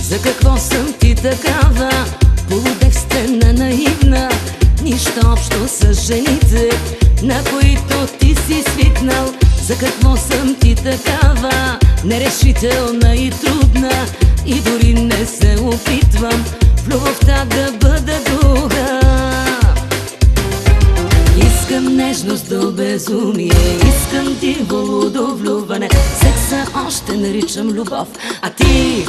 За какво съм ти такава? Полудевствена, наивна, нищо общо с жените, на които ти си свикнал. За какво съм ти такава? Нерешителна и трудна, и дори не се опитвам в любовта да бъда друга. Искам нежност до безумие, искам диво удовлюване. Секса още наричам любов, а ти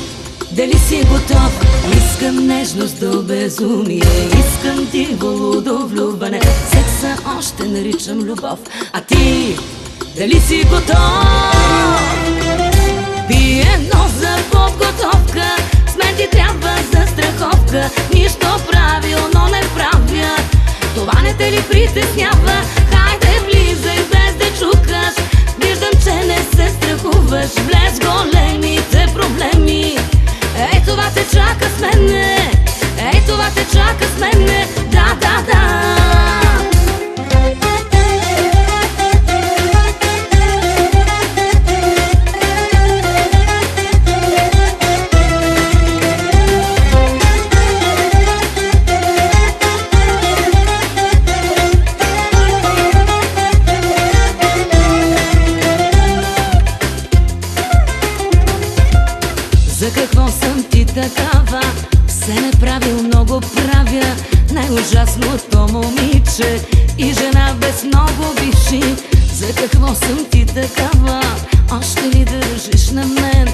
дали си готов? Искам нежност до безумие, искам диво удовлюване. Секса още наричам любов, а ти дали си готов? Пи едно за подготовка, с мен ти трябва за страховка. Нищо правилно не правя, това не те ли притеснява? Хайде влизай без да чукаш, виждам, че не се страхуваш. Влез големите проблеми, ей това те чака с мене, ей това те чака с мене, да, да, да. За какво съм ти такава? Все не правил, много правя. Най-ужасното момиче и жена без много бивши. За какво съм ти такава? Още ли държиш на мен?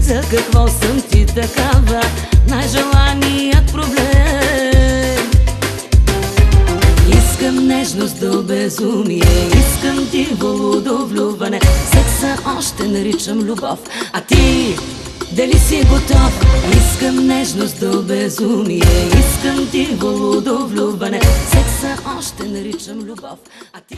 За какво съм ти такава? Най-желаният проблем. Искам нежност до безумие, искам диво удовлюване. Секса още наричам любов, а ти дали си готов? Искам нежност до безумие, искам диво удовлюване. Секса още наричам любов, а ти